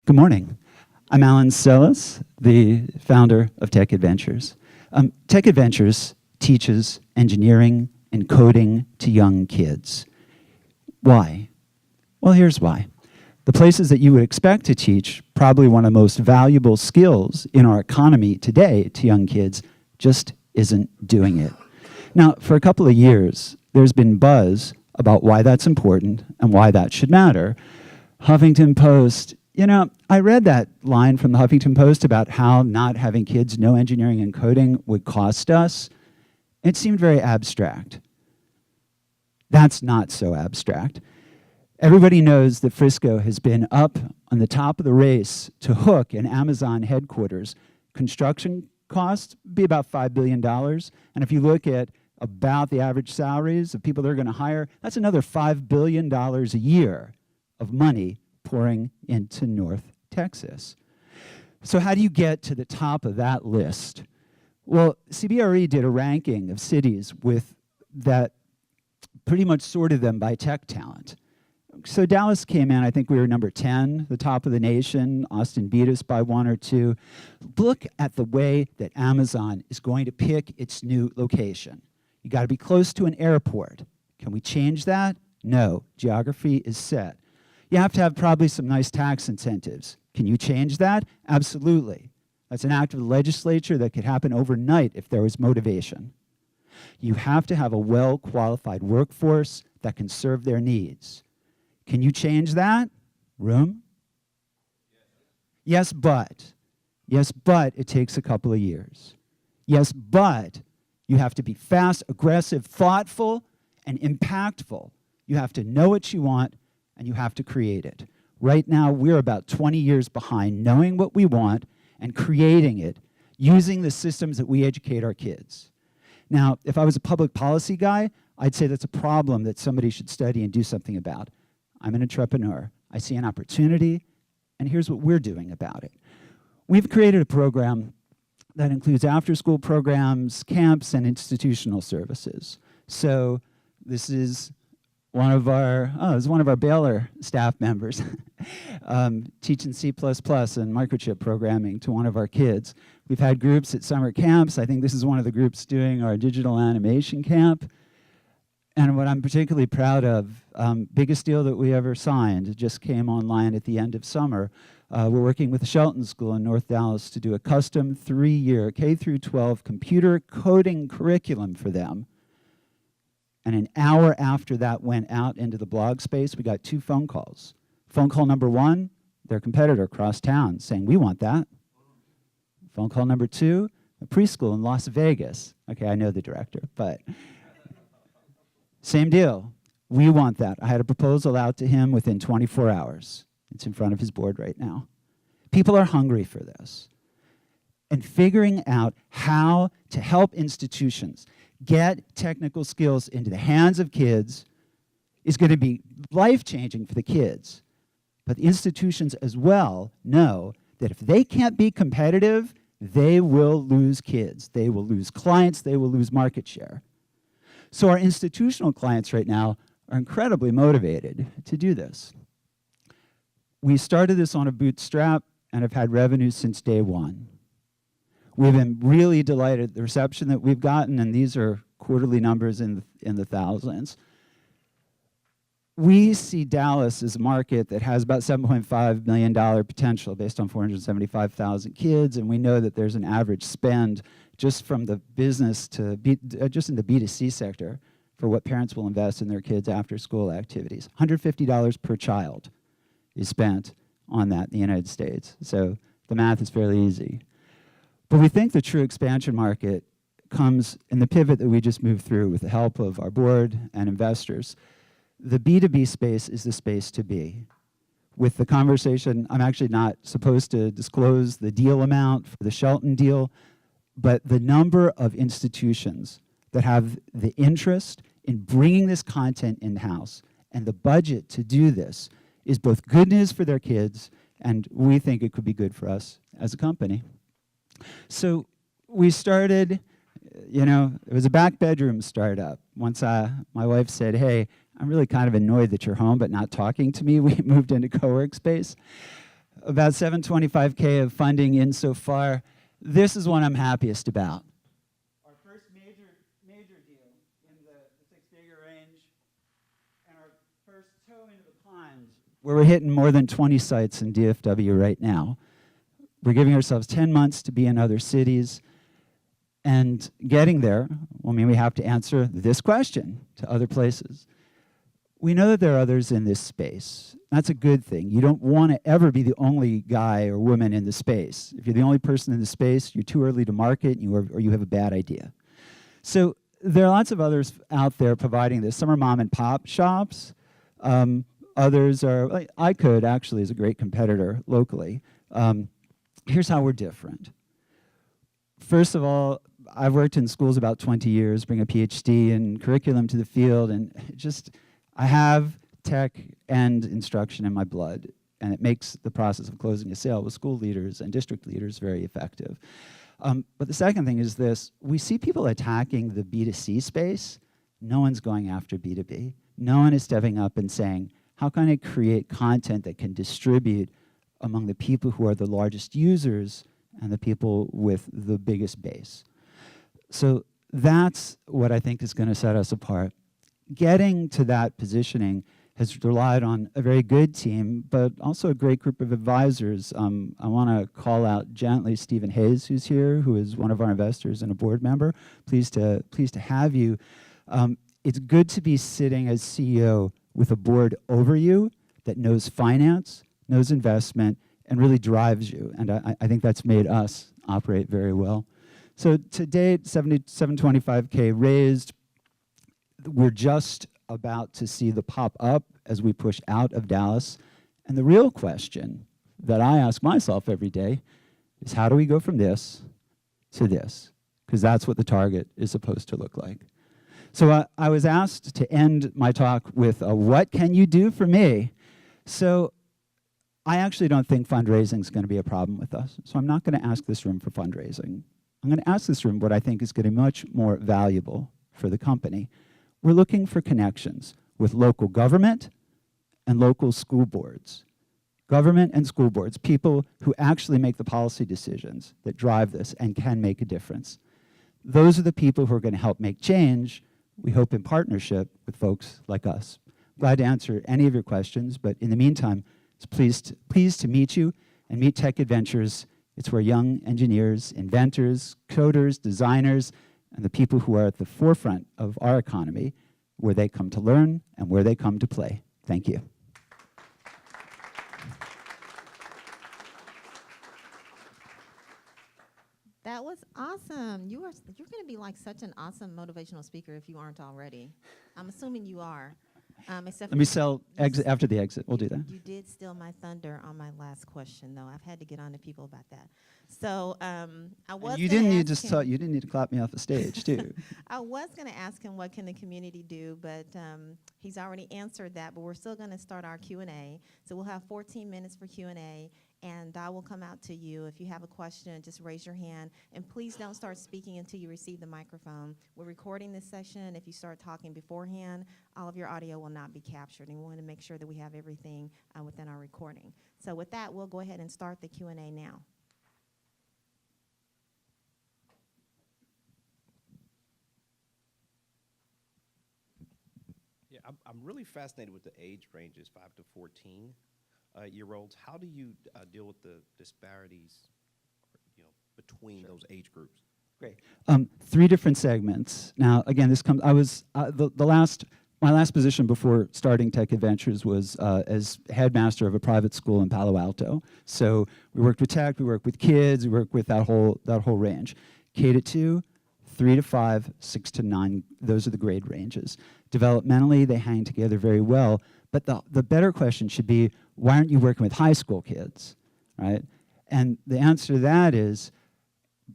Good morning. I'm Alan Sellis, the founder of EdVentures. EdVentures teaches engineering and coding to young kids. Why? Well, here's why. The places that you would expect to teach probably one of the most valuable skills in our economy today to young kids just isn't doing it. Now, for a couple of years, there's been buzz about why that's important and why that should matter. Huffington Post, I read that line from the Huffington Post about how not having kids know engineering and coding would cost us. It seemed very abstract. That's not so abstract. Everybody knows that Frisco has been up on the top of the race to hook an Amazon headquarters. Construction costs be about $5 billion. And if you look at about the average salaries of people they're going to hire, that's another $5 billion a year of money pouring into North Texas. So how do you get to the top of that list? Well, CBRE did a ranking of cities with that pretty much sorted them by tech talent. So Dallas came in, I think we were number 10, the top of the nation. Austin beat us by 1 or 2. Look at the way that Amazon is going to pick its new location. You got to be close to an airport. Can we change that? No. Geography is set. You have to have probably some nice tax incentives. Can you change that? Absolutely. That's an act of the legislature that could happen overnight if there was motivation. You have to have a well-qualified workforce that can serve their needs. Can you change that? Room? Yes, but. Yes, but it takes a couple of years. Yes, but you have to be fast, aggressive, thoughtful, and impactful. You have to know what you want, and you have to create it. Right now, we're about 20 years behind knowing what we want and creating it, using the systems that we educate our kids. Now, if I was a public policy guy, I'd say that's a problem that somebody should study and do something about. I'm an entrepreneur. I see an opportunity, and here's what we're doing about it. We've created a program that includes after-school programs, camps, and institutional services. So this is one of our Baylor staff members teaching C++ and microchip programming to one of our kids. We've had groups at summer camps. I think this is one of the groups doing our digital animation camp. And what I'm particularly proud of, biggest deal that we ever signed, it just came online at the end of summer. We're working with the Shelton School in North Dallas to do a custom 3-year K-12 computer coding curriculum for them. And an hour after that went out into the blog space, we got 2 phone calls. Phone call number 1, their competitor across town saying, we want that. Phone call number 2, a preschool in Las Vegas. Okay, I know the director, but same deal. We want that. I had a proposal out to him within 24 hours. It's in front of his board right now. People are hungry for this. And figuring out how to help institutions get technical skills into the hands of kids is going to be life-changing for the kids. But the institutions as well know that if they can't be competitive, they will lose kids. They will lose clients. They will lose market share. So our institutional clients right now are incredibly motivated to do this. We started this on a bootstrap and have had revenue since day 1. We've been really delighted with the reception that we've gotten, and these are quarterly numbers in the thousands. We see Dallas as a market that has about $7.5 million potential based on 475,000 kids, and we know that there's an average spend just from the business to just in the B2C sector for what parents will invest in their kids' after-school activities. $150 per child is spent on that in the United States. So the math is fairly easy. But we think the true expansion market comes in the pivot that we just moved through with the help of our board and investors. The B2B space is the space to be. With the conversation, I'm actually not supposed to disclose the deal amount for the Shelton deal, but the number of institutions that have the interest in bringing this content in-house and the budget to do this is both good news for their kids, and we think it could be good for us as a company. So we started, it was a back bedroom startup. Once my wife said, hey, I'm really kind of annoyed that you're home but not talking to me, we moved into co-work space. about 725K of funding in so far. This is one I'm happiest about. Our first major deal in the six-figure range, and our first toe into the pond, where we're hitting more than 20 sites in DFW right now. We're giving ourselves 10 months to be in other cities. And getting there, well, I mean, we have to answer this question to other places. We know that there are others in this space. That's a good thing. You don't want to ever be the only guy or woman in the space. If you're the only person in the space, you're too early to market, or you have a bad idea. So there are lots of others out there providing this. Some are mom and pop shops. Others are, like, I Could actually is a great competitor locally. Here's how we're different. First of all, I've worked in schools about 20 years, bring a PhD in curriculum to the field, and I have tech and instruction in my blood, and it makes the process of closing a sale with school leaders and district leaders very effective. But the second thing is this: we see people attacking the B2C space. No one's going after B2B. No one is stepping up and saying, how can I create content that can distribute among the people who are the largest users and the people with the biggest base? So that's what I think is going to set us apart. Getting to that positioning has relied on a very good team, but also a great group of advisors. I want to call out gently Stephen Hayes, who's here, who is one of our investors and a board member. Pleased to have you. It's good to be sitting as CEO with a board over you that knows finance, knows investment, and really drives you. And I think that's made us operate very well. So to date, 725K raised. We're just about to see the pop up as we push out of Dallas. And the real question that I ask myself every day is, how do we go from this to this? Because that's what the target is supposed to look like. So I was asked to end my talk with a what can you do for me? So I actually don't think fundraising is going to be a problem with us. So I'm not going to ask this room for fundraising. I'm going to ask this room what I think is going to be much more valuable for the company. We're looking for connections with local government and local school boards. Government and school boards, people who actually make the policy decisions that drive this and can make a difference. Those are the people who are going to help make change, we hope in partnership with folks like us. Glad to answer any of your questions, but in the meantime, it's pleased to meet you and meet Tech EdVentures. It's where young engineers, inventors, coders, designers, and the people who are at the forefront of our economy, where they come to learn and where they come to play. Thank you. That was awesome. You're going to be like such an awesome motivational speaker if you aren't already. I'm assuming you are. Let me sell exit after the exit. We'll do that. You did steal my thunder on my last question, though. I've had to get on to people about that. So I was. You didn't need to clap me off the stage, too. I was going to ask him what can the community do, but he's already answered that. But we're still going to start our Q&A. So we'll have 14 minutes for Q&A. And I will come out to you. If you have a question, just raise your hand. And please don't start speaking until you receive the microphone. We're recording this session. If you start talking beforehand, all of your audio will not be captured. And we want to make sure that we have everything within our recording. So with that, we'll go ahead and start the Q&A now. Yeah, I'm really fascinated with the age ranges, 5 to 14. Year olds. How do you deal with the disparities, between those age groups? Great. 3 different segments. Now, again, this comes. I was my last position before starting Tech EdVentures was as headmaster of a private school in Palo Alto. So we worked with tech, we worked with kids, we worked with that whole range. K to 2, 3 to 5, 6 to 9. Those are the grade ranges. Developmentally, they hang together very well. But the better question should be, why aren't you working with high school kids, right? And the answer to that is,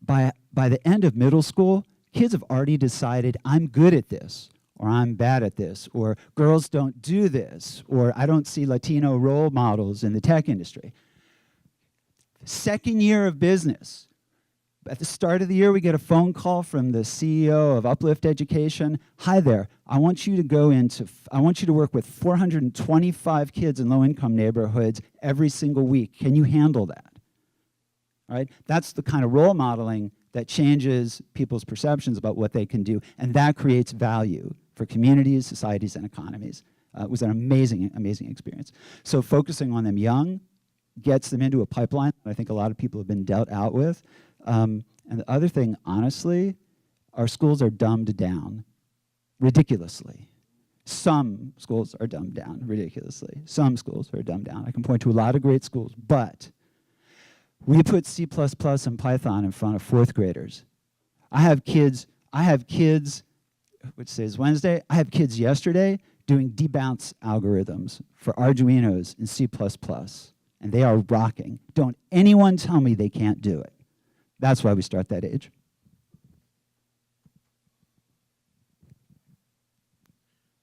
by the end of middle school, kids have already decided, I'm good at this, or I'm bad at this, or girls don't do this, or I don't see Latino role models in the tech industry. Second year of business, At the start of the year, we get a phone call from the CEO of Uplift Education. Hi there, I want you to work with 425 kids in low-income neighborhoods every single week. Can you handle that? All right? That's the kind of role modeling that changes people's perceptions about what they can do, and that creates value for communities, societies, and economies. It was an amazing, amazing experience. So focusing on them young gets them into a pipeline that I think a lot of people have been dealt out with. And the other thing, honestly, our schools are dumbed down ridiculously. Some schools are dumbed down ridiculously. Some schools are dumbed down. I can point to a lot of great schools, but we put C++ and Python in front of fourth graders. I have kids, which is Wednesday, I have kids yesterday doing debounce algorithms for Arduinos in C++, and they are rocking. Don't anyone tell me they can't do it. That's why we start that age.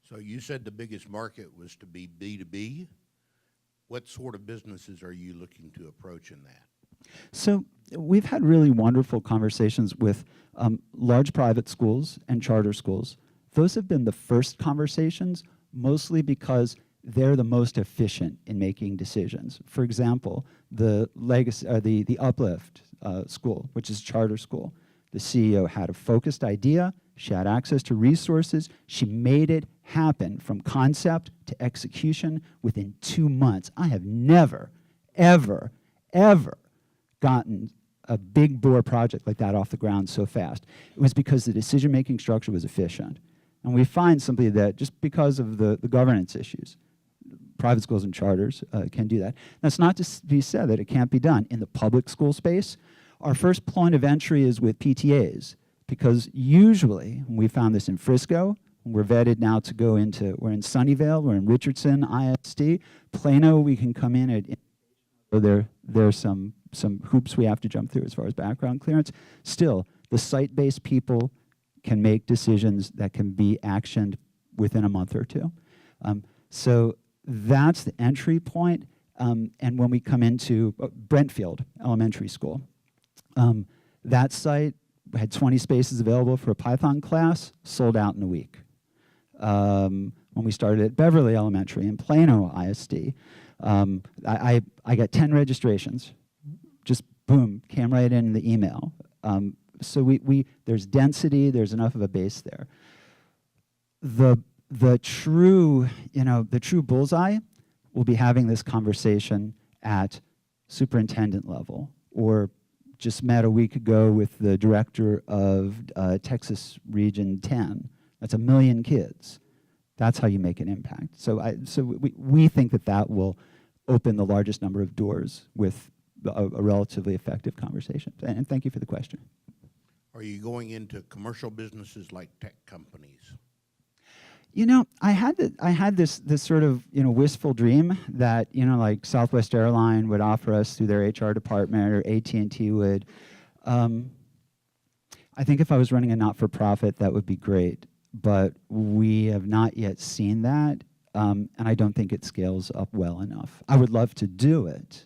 So you said the biggest market was to be B2B. What sort of businesses are you looking to approach in that? So we've had really wonderful conversations with large private schools and charter schools. Those have been the first conversations, mostly because they're the most efficient in making decisions. For example, the Uplift school, which is a charter school, the CEO had a focused idea, she had access to resources, she made it happen from concept to execution within 2 months. I have never, ever, ever gotten a big bore project like that off the ground so fast. It was because the decision-making structure was efficient. And we find simply that just because of the governance issues, private schools and charters can do that. That's not to be said that it can't be done. In the public school space, our first point of entry is with PTAs, because usually, and we found this in Frisco, we're vetted now to go into, we're in Sunnyvale, we're in Richardson, ISD, Plano, we can come in at, so there's some hoops we have to jump through as far as background clearance. Still, the site-based people can make decisions that can be actioned within a month or two. So that's the entry point. And when we come into Brentfield Elementary School, that site had 20 spaces available for a Python class, sold out in a week. When we started at Beverly Elementary in Plano ISD, I got 10 registrations. Just boom, came right in the email. So there's density, there's enough of a base there. The true bullseye will be having this conversation at superintendent level, or just met a week ago with the director of Texas Region 10. That's 1 million kids. That's how you make an impact. So we think that will open the largest number of doors with a relatively effective conversation. And thank you for the question. Are you going into commercial businesses like tech companies? You know, I had this sort of wistful dream that like Southwest Airline would offer us through their HR department, or AT&T would. I think if I was running a not-for-profit, that would be great, but we have not yet seen that, and I don't think it scales up well enough. I would love to do it.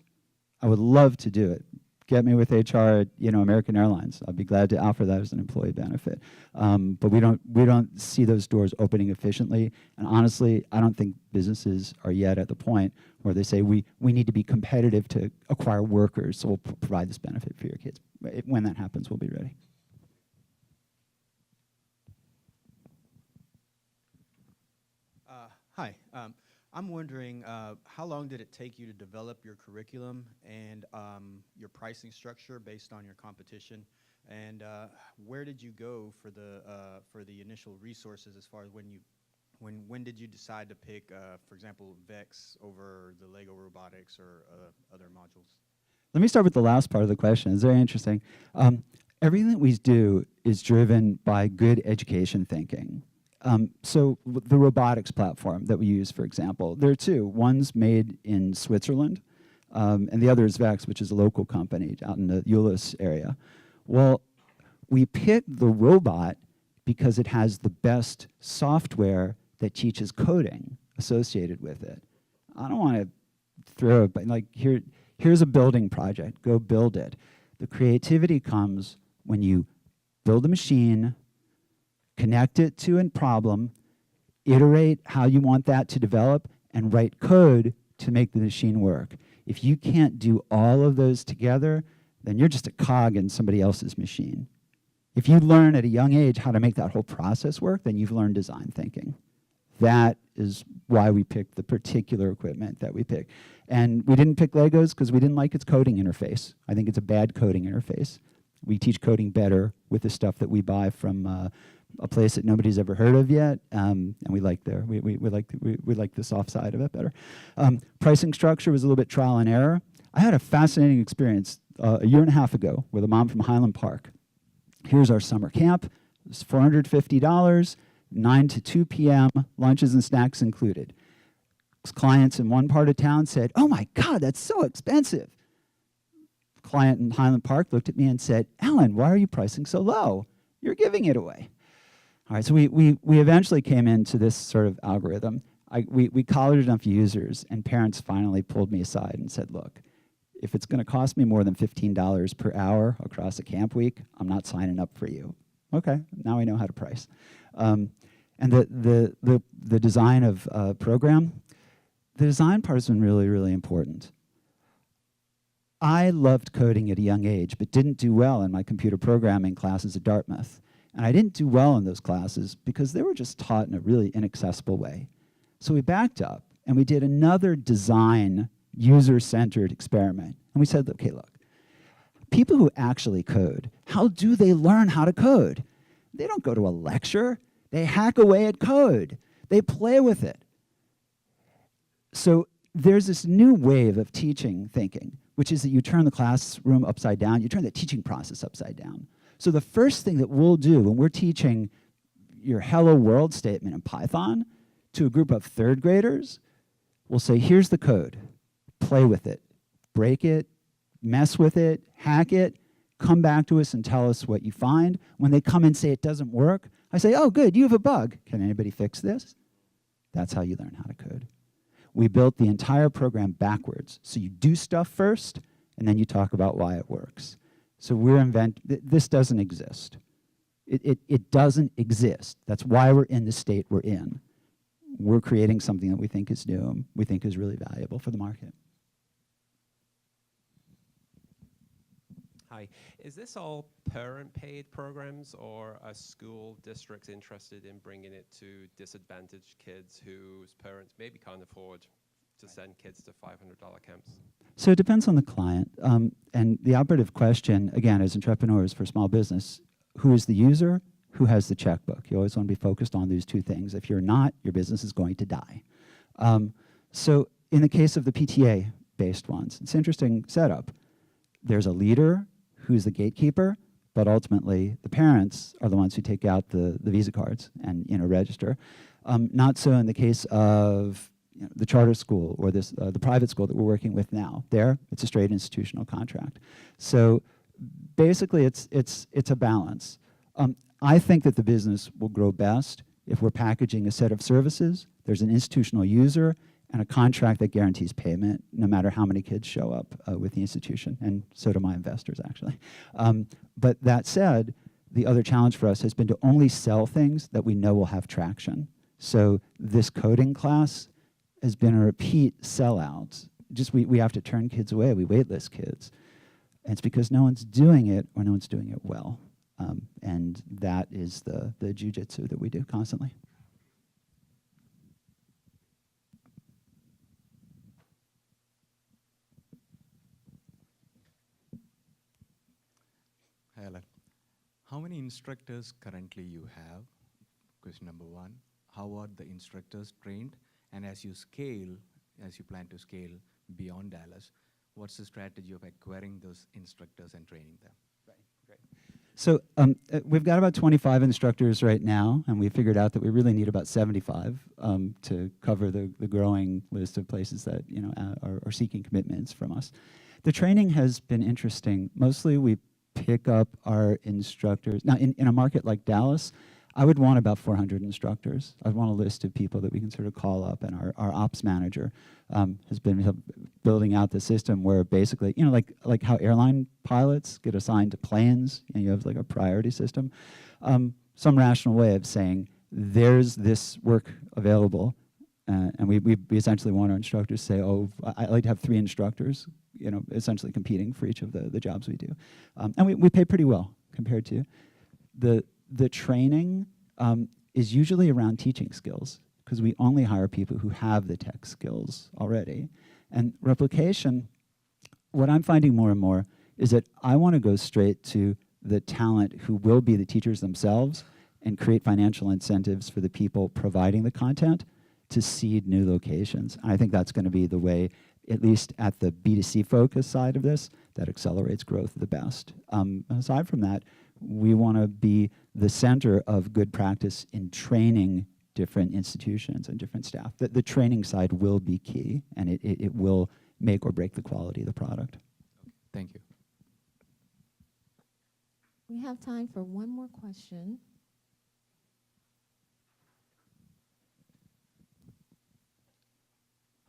I would love to do it. Get me with HR at American Airlines. I'd be glad to offer that as an employee benefit. But we don't see those doors opening efficiently. And honestly, I don't think businesses are yet at the point where they say we need to be competitive to acquire workers, so we'll provide this benefit for your kids. When that happens, we'll be ready. Hi. I'm wondering, how long did it take you to develop your curriculum and your pricing structure based on your competition? And where did you go for the initial resources, as far as when did you decide to pick, for example, VEX over the Lego robotics or other modules? Let me start with the last part of the question. It's very interesting. Everything that we do is driven by good education thinking. So the robotics platform that we use, for example, there are two. One's made in Switzerland, and the other is VEX, which is a local company out in the Euless area. Well, we picked the robot because it has the best software that teaches coding associated with it. I don't want to throw it, but like here's a building project, go build it. The creativity comes when you build a machine, connect it to a problem, iterate how you want that to develop, and write code to make the machine work. If you can't do all of those together, then you're just a cog in somebody else's machine. If you learn at a young age how to make that whole process work, then you've learned design thinking. That is why we picked the particular equipment that we picked. And we didn't pick Legos because we didn't like its coding interface. I think it's a bad coding interface. We teach coding better with the stuff that we buy from a place that nobody's ever heard of yet, and we like the soft side of it better. Pricing structure was a little bit trial and error. I had a fascinating experience a year and a half ago with a mom from Highland Park. Here's our summer camp. It's $450, 9 to 2 p.m., lunches and snacks included. Clients in one part of town said, "Oh my God, that's so expensive." Client in Highland Park looked at me and said, "Alan, why are you pricing so low? You're giving it away." All right, so we eventually came into this sort of algorithm. We collared enough users, and parents finally pulled me aside and said, "Look, if it's going to cost me more than $15 per hour across a camp week, I'm not signing up for you." Okay, now I know how to price. And the design of program, the design part has been really, really important. I loved coding at a young age, but didn't do well in my computer programming classes at Dartmouth. And I didn't do well in those classes because they were just taught in a really inaccessible way. So we backed up and we did another design, user-centered experiment. And we said, okay, look, people who actually code, how do they learn how to code? They don't go to a lecture. They hack away at code. They play with it. So there's this new wave of teaching thinking, which is that you turn the classroom upside down, you turn the teaching process upside down. So the first thing that we'll do when we're teaching your hello world statement in Python to a group of third graders, we'll say, here's the code, play with it, break it, mess with it, hack it, come back to us and tell us what you find. When they come and say it doesn't work, I say, oh, good, you have a bug. Can anybody fix this? That's how you learn how to code. We built the entire program backwards. So you do stuff first, and then you talk about why it works. So this doesn't exist. It doesn't exist. That's why we're in the state we're in. We're creating something that we think is new, we think is really valuable for the market. Hi. Is this all parent-paid programs, or are school districts interested in bringing it to disadvantaged kids whose parents maybe can't afford to send kids to $500 camps? So it depends on the client. And the operative question, again, as entrepreneurs for small business, who is the user? Who has the checkbook? You always want to be focused on these two things. If you're not, your business is going to die. So in the case of the PTA-based ones, it's an interesting setup. There's a leader who's the gatekeeper, but ultimately the parents are the ones who take out the Visa cards and register. Not so in the case of the charter school or the private school that we're working with now. There, it's a straight institutional contract. So basically, it's a balance. I think that the business will grow best if we're packaging a set of services. There's an institutional user and a contract that guarantees payment no matter how many kids show up with the institution, and so do my investors, actually. But that said, the other challenge for us has been to only sell things that we know will have traction. So this coding class has been a repeat sellout. Just we have to turn kids away. We waitlist kids. And it's because no one's doing it or no one's doing it well. And that is the jujitsu that we do constantly. Hello. How many instructors currently you have? Question number one. How are the instructors trained? And as you plan to scale beyond Dallas, what's the strategy of acquiring those instructors and training them? Right, great. So we've got about 25 instructors right now, and we figured out that we really need about 75 to cover the growing list of places that are seeking commitments from us. The training has been interesting. Mostly we pick up our instructors. Now, in a market like Dallas, I would want about 400 instructors. I'd want a list of people that we can sort of call up, and our ops manager has been building out the system where basically, you know, like how airline pilots get assigned to planes, and you have like a priority system, some rational way of saying, there's this work available, and we essentially want our instructors to say, oh, I'd like to have 3 instructors, you know, essentially competing for each of the jobs we do. And we pay pretty well compared to the training is usually around teaching skills, because we only hire people who have the tech skills already. And replication, what I'm finding more and more is that I want to go straight to the talent who will be the teachers themselves and create financial incentives for the people providing the content to seed new locations. I think that's going to be the way, at least at the B2C focus side of this, that accelerates growth the best. Aside from that, we want to be the center of good practice in training different institutions and different staff. The training side will be key, and it will make or break the quality of the product. Thank you. We have time for one more question.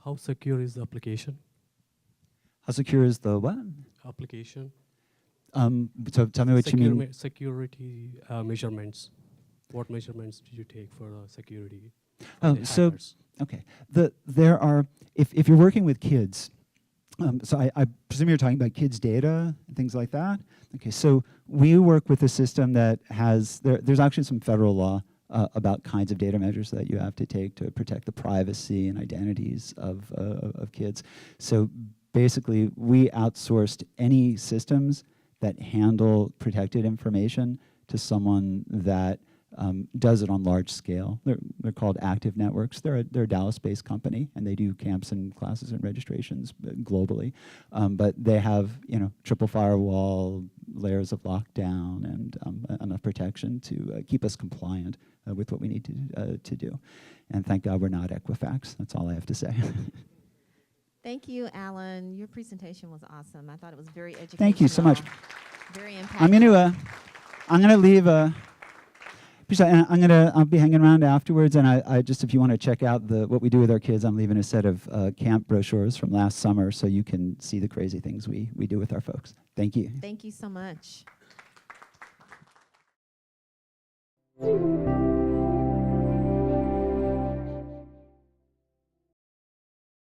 How secure is the application? How secure is the what? Application. So tell me what you mean. Security measurements. What measurements did you take for security? Oh, the so hackers? okay. There are, if you're working with kids, so I presume you're talking about kids' data and things like that. Okay, so we work with a system that has, there's actually some federal law about kinds of data measures that you have to take to protect the privacy and identities of kids. So basically, we outsourced any systems that handle protected information to someone that does it on large scale. They're called Active Networks. They're a Dallas-based company, and they do camps and classes and registrations globally. But they have, you know, triple firewall, layers of lockdown, and enough protection to keep us compliant with what we need to do. And thank God we're not Equifax. That's all I have to say. Thank you, Alan. Your presentation was awesome. I thought it was very educational. Thank you so much. Very impactful. I'm gonna leave. I'll be hanging around afterwards, and I just, if you want to check out what we do with our kids, I'm leaving a set of camp brochures from last summer, so you can see the crazy things we do with our folks. Thank you. Thank you so much.